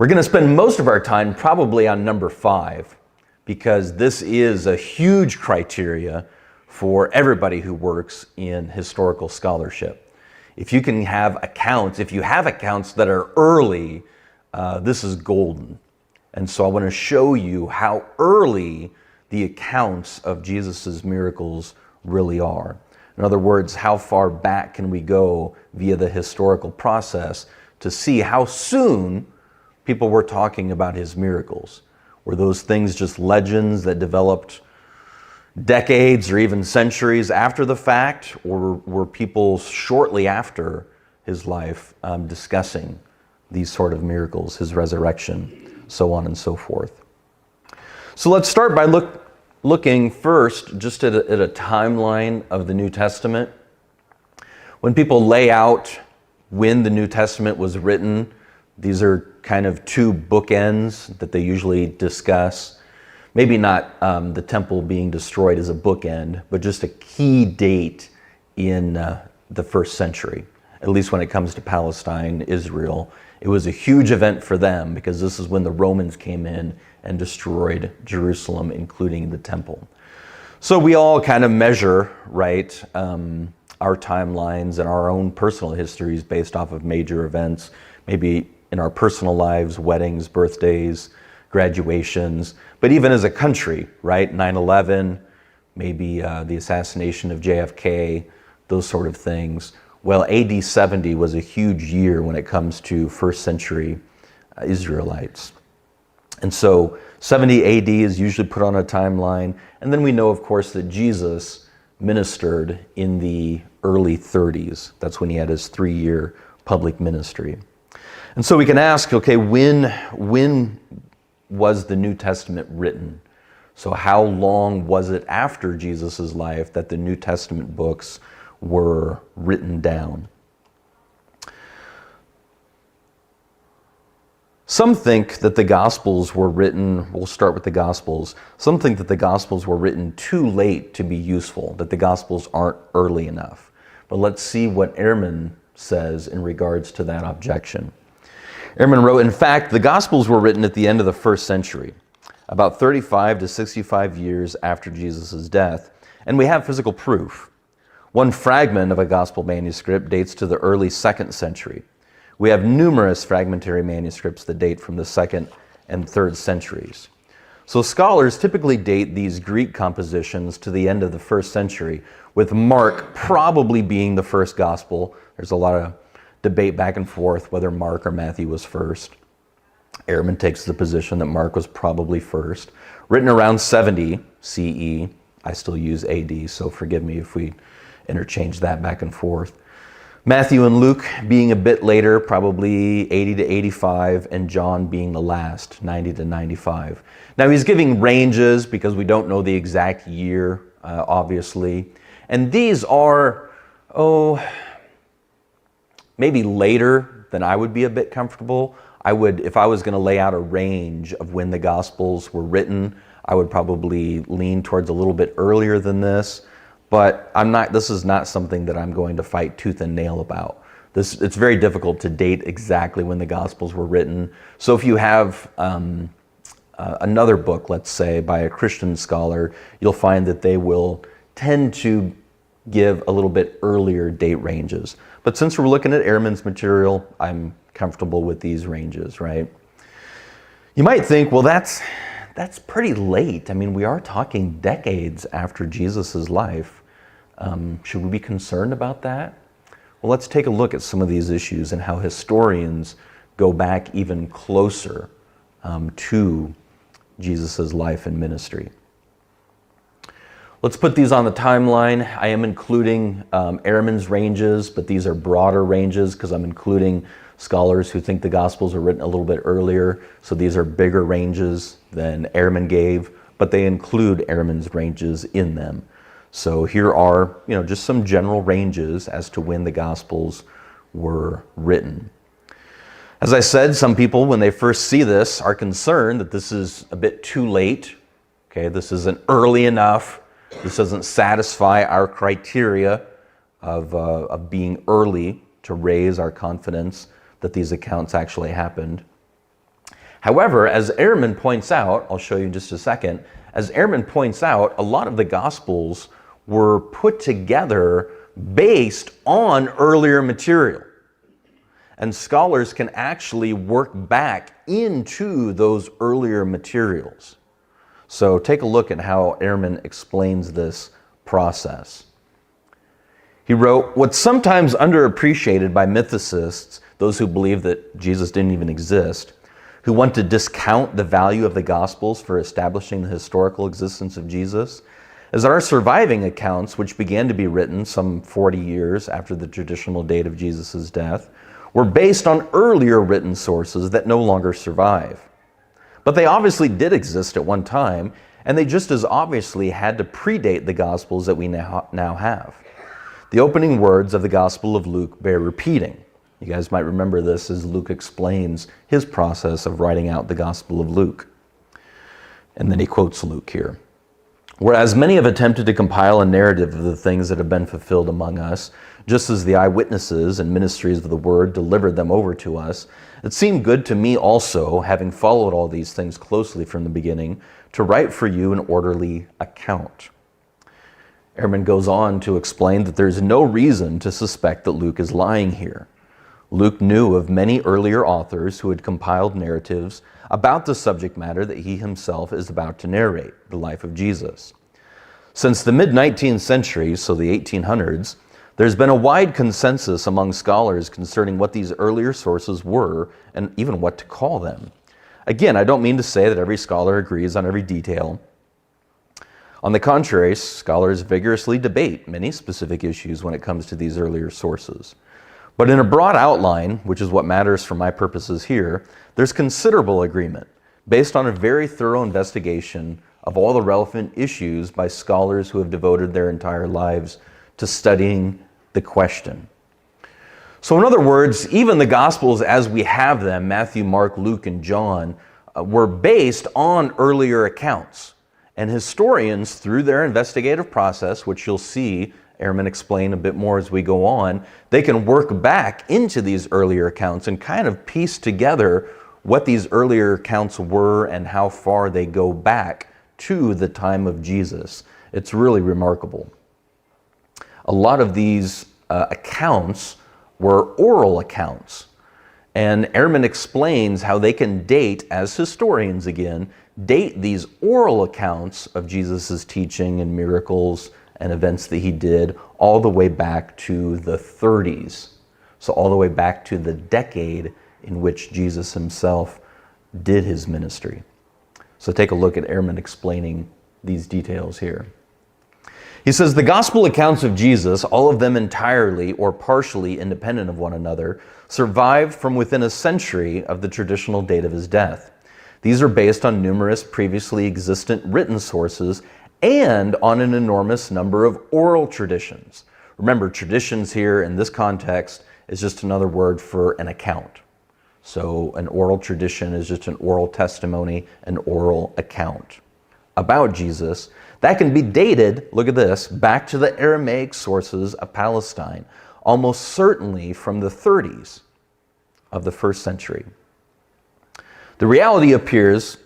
We're going to spend most of our time probably on number 5, because this is a huge criteria for everybody who works in historical scholarship. If you can have accounts, if you have accounts that are early, this is golden. And so I want to show you how early the accounts of Jesus's miracles really are. In other words, how far back can we go via the historical process to see how soon people were talking about his miracles? Were those things just legends that developed decades or even centuries after the fact, or were people shortly after his life discussing these sort of miracles, his resurrection, so on and so forth? So let's start by looking first just at a timeline of the New Testament. When people lay out when the New Testament was written, these are kind of 2 bookends that they usually discuss. Maybe not the temple being destroyed as a bookend, but just a key date in the 1st century, at least when it comes to Palestine, Israel. It was a huge event for them because this is when the Romans came in and destroyed Jerusalem, including the temple. So we all kind of measure, right, our timelines and our own personal histories based off of major events, maybe in our personal lives, weddings, birthdays, graduations, but even as a country, right? 9/11, maybe the assassination of JFK, those sort of things. Well, AD 70 was a huge year when it comes to 1st century Israelites. And so 70 AD is usually put on a timeline. And then we know, of course, that Jesus ministered in the early 30s. That's when he had his 3-year public ministry. And so we can ask, okay, when was the New Testament written? So how long was it after Jesus' life that the New Testament books were written down? Some think that the Gospels were written, we'll start with the Gospels, some think that the Gospels were written too late to be useful, that the Gospels aren't early enough. But let's see what Ehrman says in regards to that objection. Ehrman wrote, in fact, the Gospels were written at the end of the 1st century, about 35 to 65 years after Jesus' death, and we have physical proof. One fragment of a Gospel manuscript dates to the early 2nd century. We have numerous fragmentary manuscripts that date from the 2nd and 3rd centuries. So scholars typically date these Greek compositions to the end of the 1st century, with Mark probably being the first Gospel. There's a lot of debate back and forth whether Mark or Matthew was first. Ehrman takes the position that Mark was probably first. Written around 70 CE. I still use AD, so forgive me if we interchange that back and forth. Matthew and Luke being a bit later, probably 80 to 85, and John being the last, 90 to 95. Now he's giving ranges because we don't know the exact year, obviously. And these are, maybe later than I would be a bit comfortable. If I was going to lay out a range of when the Gospels were written, I would probably lean towards a little bit earlier than this. But this is not something that I'm going to fight tooth and nail about. It's very difficult to date exactly when the Gospels were written. So if you have another book, let's say, by a Christian scholar, you'll find that they will tend to give a little bit earlier date ranges. But since we're looking at Ehrman's material, I'm comfortable with these ranges, right? You might think, well, that's pretty late. I mean, we are talking decades after Jesus' life. Should we be concerned about that? Well, let's take a look at some of these issues and how historians go back even closer to Jesus' life and ministry. Let's put these on the timeline. I am including Ehrman's ranges, but these are broader ranges because I'm including scholars who think the Gospels are written a little bit earlier. So these are bigger ranges than Ehrman gave, but they include Ehrman's ranges in them. So here are, just some general ranges as to when the Gospels were written. As I said, some people, when they first see this, are concerned that this is a bit too late. Okay, this isn't early enough. This doesn't satisfy our criteria of being early to raise our confidence that these accounts actually happened. However, as Ehrman points out, I'll show you in just a second, as Ehrman points out, a lot of the Gospels were put together based on earlier material. And scholars can actually work back into those earlier materials. So take a look at how Ehrman explains this process. He wrote, "What's sometimes underappreciated by mythicists, those who believe that Jesus didn't even exist, who want to discount the value of the Gospels for establishing the historical existence of Jesus, is that our surviving accounts, which began to be written some 40 years after the traditional date of Jesus' death, were based on earlier written sources that no longer survive. But they obviously did exist at one time, and they just as obviously had to predate the Gospels that we now have. The opening words of the Gospel of Luke bear repeating." You guys might remember this as Luke explains his process of writing out the Gospel of Luke. And then he quotes Luke here. "Whereas many have attempted to compile a narrative of the things that have been fulfilled among us, just as the eyewitnesses and ministries of the word delivered them over to us, it seemed good to me also, having followed all these things closely from the beginning, to write for you an orderly account." Ehrman goes on to explain that there's no reason to suspect that Luke is lying here. Luke knew of many earlier authors who had compiled narratives about the subject matter that he himself is about to narrate, the life of Jesus. Since the mid-19th century, so the 1800s, there's been a wide consensus among scholars concerning what these earlier sources were and even what to call them. Again, I don't mean to say that every scholar agrees on every detail. On the contrary, scholars vigorously debate many specific issues when it comes to these earlier sources. But in a broad outline, which is what matters for my purposes here, there's considerable agreement based on a very thorough investigation of all the relevant issues by scholars who have devoted their entire lives to studying the question. So in other words, even the Gospels as we have them, Matthew, Mark, Luke, and John, were based on earlier accounts. And historians, through their investigative process, which you'll see Ehrman explain a bit more as we go on, they can work back into these earlier accounts and kind of piece together what these earlier accounts were and how far they go back to the time of Jesus. It's really remarkable. A lot of these accounts were oral accounts. And Ehrman explains how they can date, as historians again, date these oral accounts of Jesus' teaching and miracles and events that he did all the way back to the 30s. So all the way back to the decade in which Jesus himself did his ministry. So take a look at Ehrman explaining these details here. He says, "The gospel accounts of Jesus, all of them entirely or partially independent of one another, survived from within a century of the traditional date of his death. These are based on numerous previously existent written sources and on an enormous number of oral traditions." Remember, traditions here in this context is just another word for an account. So an oral tradition is just an oral testimony, an oral account about Jesus. That can be dated, look at this, back to the Aramaic sources of Palestine, almost certainly from the 30s of the first century. The reality appears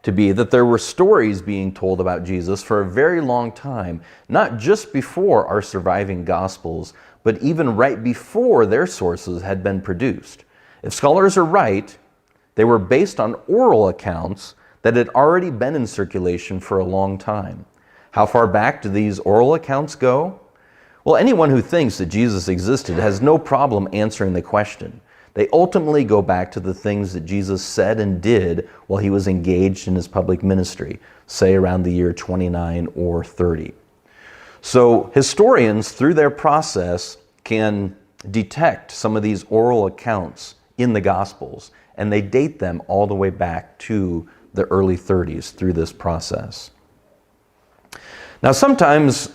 to be that there were stories being told about Jesus for a very long time, not just before our surviving Gospels, but even right before their sources had been produced. If scholars are right, they were based on oral accounts that had already been in circulation for a long time. How far back do these oral accounts go? Well, anyone who thinks that Jesus existed has no problem answering the question. They ultimately go back to the things that Jesus said and did while he was engaged in his public ministry, say around the year 29 or 30. So historians, through their process, can detect some of these oral accounts in the Gospels, and they date them all the way back to the early 30s through this process. Now, sometimes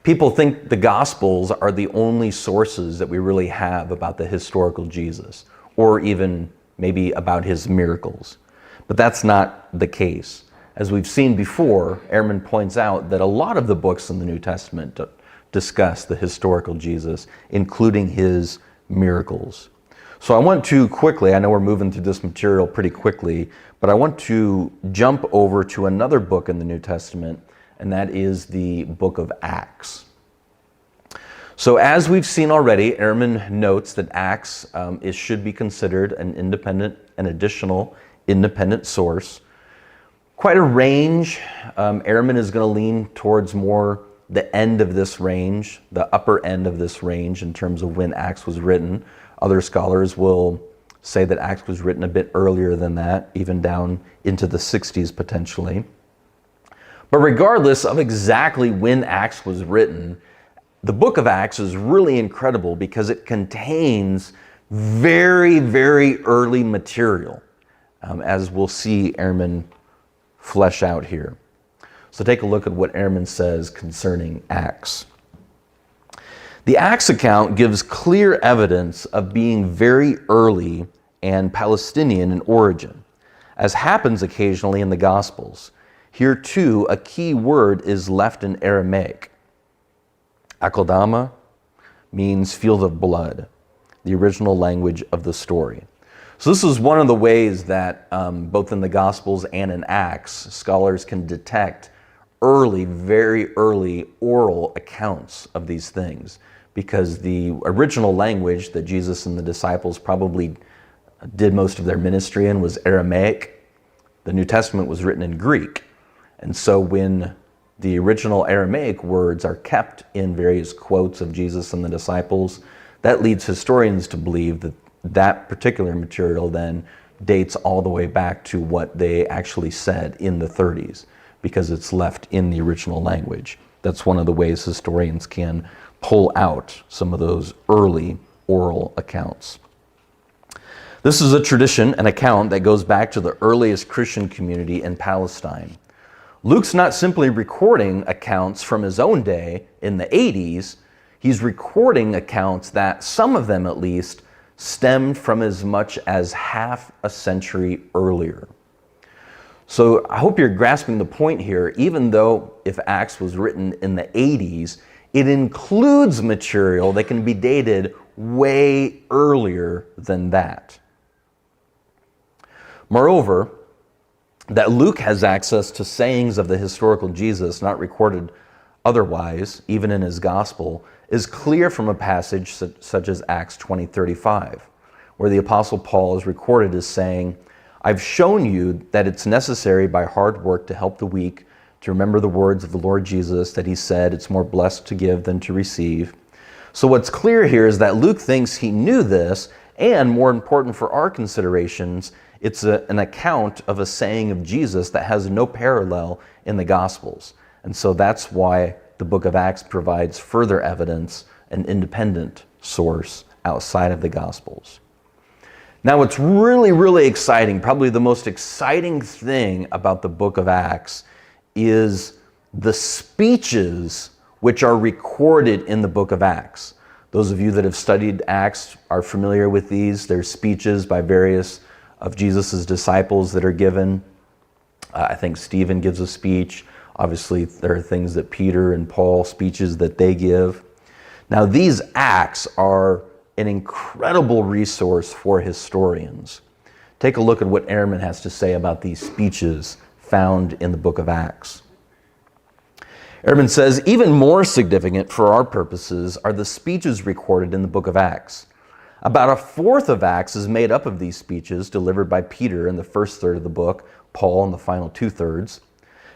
people think the Gospels are the only sources that we really have about the historical Jesus, or even maybe about his miracles. But that's not the case. As we've seen before, Ehrman points out that a lot of the books in the New Testament discuss the historical Jesus, including his miracles. So I want to quickly, I know we're moving through this material pretty quickly, but I want to jump over to another book in the New Testament, and that is the book of Acts. So as we've seen already, Ehrman notes that Acts should be considered an additional independent source. Quite a range. Ehrman is going to lean towards more the end of this range, the upper end of this range in terms of when Acts was written. Other scholars will say that Acts was written a bit earlier than that, even down into the 60s potentially. But regardless of exactly when Acts was written, the book of Acts is really incredible because it contains very, very early material, as we'll see Ehrman flesh out here. So take a look at what Ehrman says concerning Acts. The Acts account gives clear evidence of being very early and Palestinian in origin, as happens occasionally in the Gospels. Here too, a key word is left in Aramaic. Akeldama means field of blood, the original language of the story. So this is one of the ways that both in the Gospels and in Acts, scholars can detect early, very early oral accounts of these things, because the original language that Jesus and the disciples probably did most of their ministry in was Aramaic. The New Testament was written in Greek. And so when the original Aramaic words are kept in various quotes of Jesus and the disciples, that leads historians to believe that that particular material then dates all the way back to what they actually said in the 30s, because it's left in the original language. That's one of the ways historians can pull out some of those early oral accounts. This is a tradition, an account that goes back to the earliest Christian community in Palestine. Luke's not simply recording accounts from his own day in the 80s, he's recording accounts that, some of them at least, stemmed from as much as half a century earlier. So I hope you're grasping the point here. Even though if Acts was written in the 80s, it includes material that can be dated way earlier than that. Moreover, that Luke has access to sayings of the historical Jesus not recorded otherwise, even in his gospel, is clear from a passage such as Acts 20:35, where the Apostle Paul is recorded as saying, "I've shown you that it's necessary by hard work to help the weak, to remember the words of the Lord Jesus, that he said, it's more blessed to give than to receive." So what's clear here is that Luke thinks he knew this, and more important for our considerations, it's an account of a saying of Jesus that has no parallel in the Gospels. And so that's why the book of Acts provides further evidence, an independent source outside of the Gospels. Now, what's really, really exciting, probably the most exciting thing about the book of Acts, is the speeches which are recorded in the book of Acts. Those of you that have studied Acts are familiar with these. There's speeches by various of Jesus' disciples that are given. I think Stephen gives a speech. Obviously, there are things that Peter and Paul, speeches that they give. Now, these Acts are an incredible resource for historians. Take a look at what Ehrman has to say about these speeches found in the book of Acts. Ehrman says, even more significant for our purposes are the speeches recorded in the book of Acts. About a fourth of Acts is made up of these speeches delivered by Peter in the first third of the book, Paul in the final 2/3.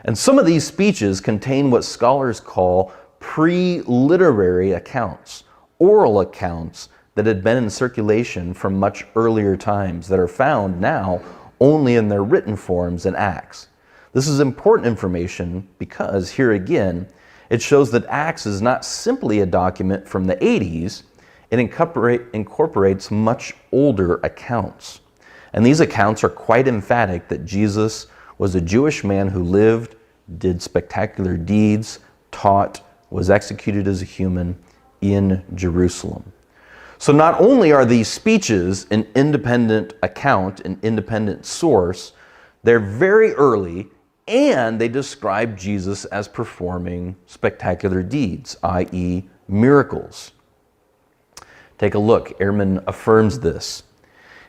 And some of these speeches contain what scholars call pre-literary accounts, oral accounts that had been in circulation from much earlier times that are found now only in their written forms in Acts. This is important information because, here again, it shows that Acts is not simply a document from the 80s, it incorporates much older accounts. And these accounts are quite emphatic that Jesus was a Jewish man who lived, did spectacular deeds, taught, was executed as a human in Jerusalem. So not only are these speeches an independent account, an independent source, they're very early, and they describe Jesus as performing spectacular deeds, i.e. miracles. Take a look. Ehrman affirms this.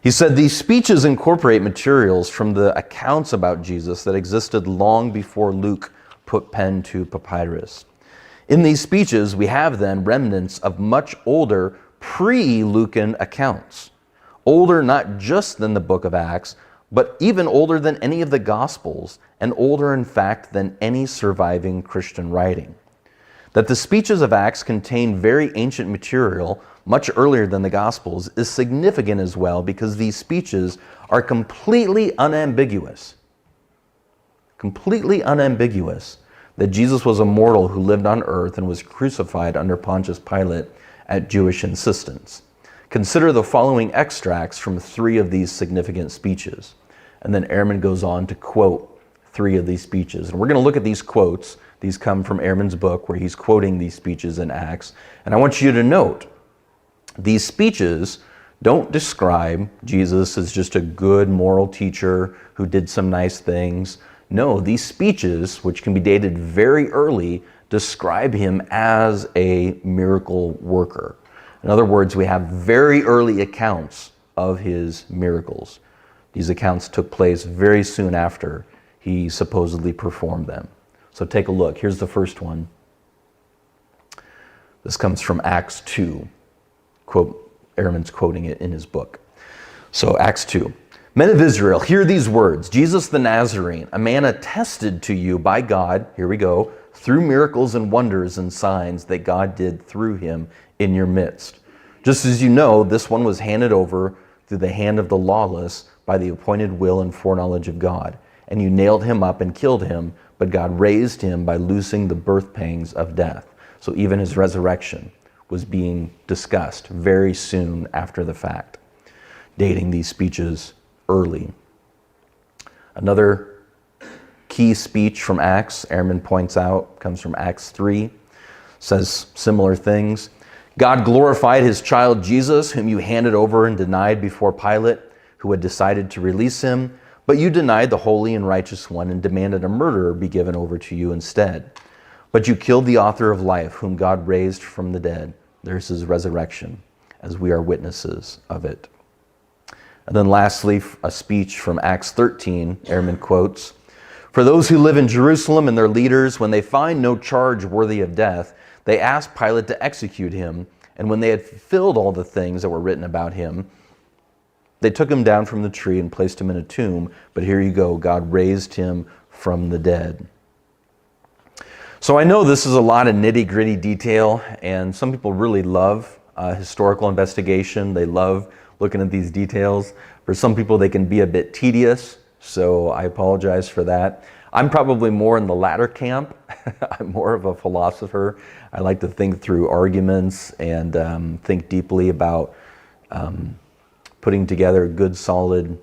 He said, these speeches incorporate materials from the accounts about Jesus that existed long before Luke put pen to papyrus. In these speeches, we have then remnants of much older pre-Lucan accounts. Older not just than the book of Acts, but even older than any of the Gospels, and older in fact than any surviving Christian writing. That the speeches of Acts contain very ancient material much earlier than the Gospels is significant as well, because these speeches are completely unambiguous. Completely unambiguous that Jesus was a mortal who lived on earth and was crucified under Pontius Pilate at Jewish insistence. Consider the following extracts from 3 of these significant speeches. And then Ehrman goes on to quote 3 of these speeches. And we're going to look at these quotes. These come from Ehrman's book where he's quoting these speeches in Acts. And I want you to note, these speeches don't describe Jesus as just a good moral teacher who did some nice things. No, these speeches, which can be dated very early, describe him as a miracle worker. In other words, we have very early accounts of his miracles. These accounts took place very soon after he supposedly performed them. So take a look. Here's the first one. This comes from Acts 2. Ehrman's quoting it in his book. So Acts 2. Men of Israel, hear these words. Jesus the Nazarene, a man attested to you by God, here we go, through miracles and wonders and signs that God did through him in your midst. Just as you know, this one was handed over through the hand of the lawless by the appointed will and foreknowledge of God. And you nailed him up and killed him, but God raised him by loosing the birth pangs of death. So even his resurrection was being discussed very soon after the fact, dating these speeches early. Another key speech from Acts, Ehrman points out, comes from Acts 3, says similar things. God glorified his child Jesus, whom you handed over and denied before Pilate, who had decided to release him, but you denied the holy and righteous one and demanded a murderer be given over to you instead. But you killed the author of life, whom God raised from the dead. There's his resurrection, as we are witnesses of it. And then lastly, a speech from Acts 13, Ehrman quotes, for those who live in Jerusalem and their leaders, when they find no charge worthy of death, they asked Pilate to execute him. And when they had fulfilled all the things that were written about him, they took him down from the tree and placed him in a tomb. But here you go, God raised him from the dead. So I know this is a lot of nitty-gritty detail, and some people really love historical investigation. They love looking at these details. For some people, they can be a bit tedious, so I apologize for that. I'm probably more in the latter camp. I'm more of a philosopher. I like to think through arguments and think deeply about putting together good, solid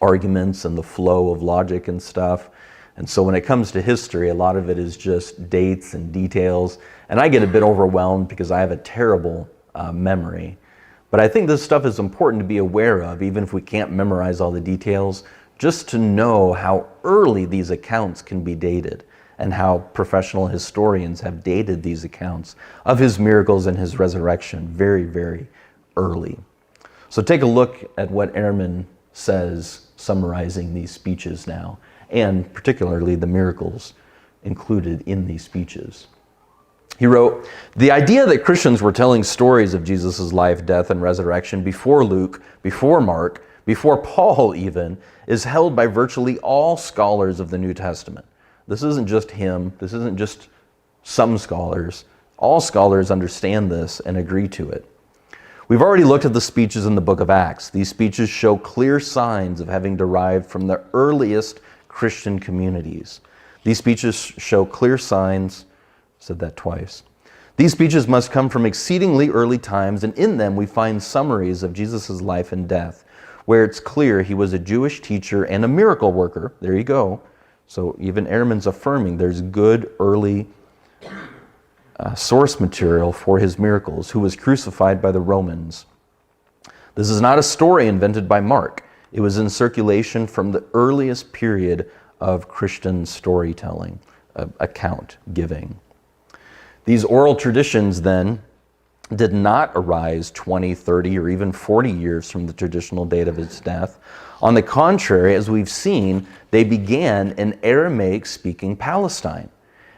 arguments and the flow of logic and stuff. And so when it comes to history, a lot of it is just dates and details. And I get a bit overwhelmed because I have a terrible memory. But I think this stuff is important to be aware of, even if we can't memorize all the details, just to know how early these accounts can be dated and how professional historians have dated these accounts of his miracles and his resurrection very, very early. So take a look at what Ehrman says summarizing these speeches now, and particularly the miracles included in these speeches. He wrote, the idea that Christians were telling stories of Jesus' life, death, and resurrection before Luke, before Mark, before Paul even, is held by virtually all scholars of the New Testament. This isn't just him. This isn't just some scholars. All scholars understand this and agree to it. We've already looked at the speeches in the book of Acts. These speeches show clear signs of having derived from the earliest Christian communities. These speeches show clear signs, said that twice. These speeches must come from exceedingly early times, and in them we find summaries of Jesus' life and death, where it's clear he was a Jewish teacher and a miracle worker. There you go. So even Ehrman's affirming there's good early source material for his miracles, who was crucified by the Romans. This is not a story invented by Mark. It was in circulation from the earliest period of Christian storytelling, account giving. These oral traditions then did not arise 20, 30, or even 40 years from the traditional date of his death. On the contrary, as we've seen, they began in Aramaic-speaking Palestine.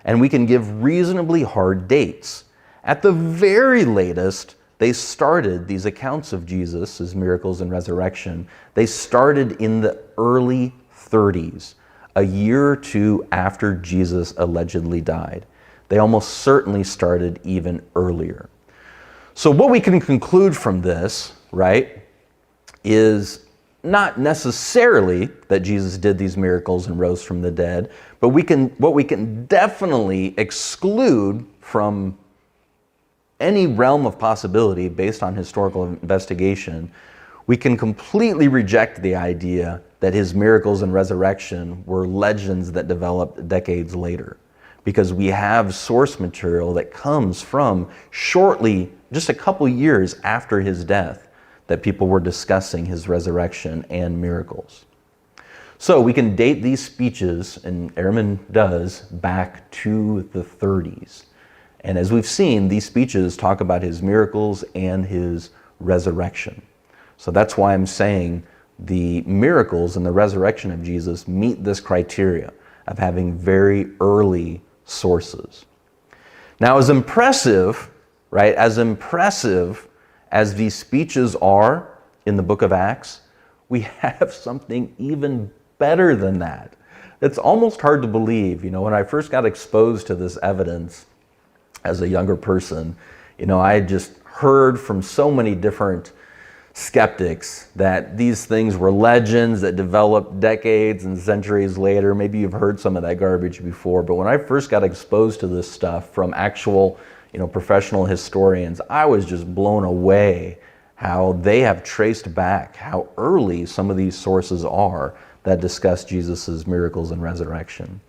And we can give reasonably hard dates. At the very latest, they started these accounts of Jesus, his miracles and resurrection. They started in the early 30s, a year or two after Jesus allegedly died. They almost certainly started even earlier. So what we can conclude from this, right, is not necessarily that Jesus did these miracles and rose from the dead, but what we can definitely exclude from any realm of possibility based on historical investigation, we can completely reject the idea that his miracles and resurrection were legends that developed decades later, because we have source material that comes from shortly, just a couple years after his death, that people were discussing his resurrection and miracles. So we can date these speeches, and Ehrman does, back to the 30s. And as we've seen, these speeches talk about his miracles and his resurrection. So that's why I'm saying the miracles and the resurrection of Jesus meet this criteria of having very early sources. Now, as impressive, right, as impressive as these speeches are in the book of Acts, we have something even better than that. It's almost hard to believe. When I first got exposed to this evidence as a younger person, I had just heard from so many different skeptics that these things were legends that developed decades and centuries later. Maybe you've heard some of that garbage before, but when I first got exposed to this stuff from actual professional historians, I was just blown away how they have traced back how early some of these sources are that discuss Jesus's miracles and resurrection.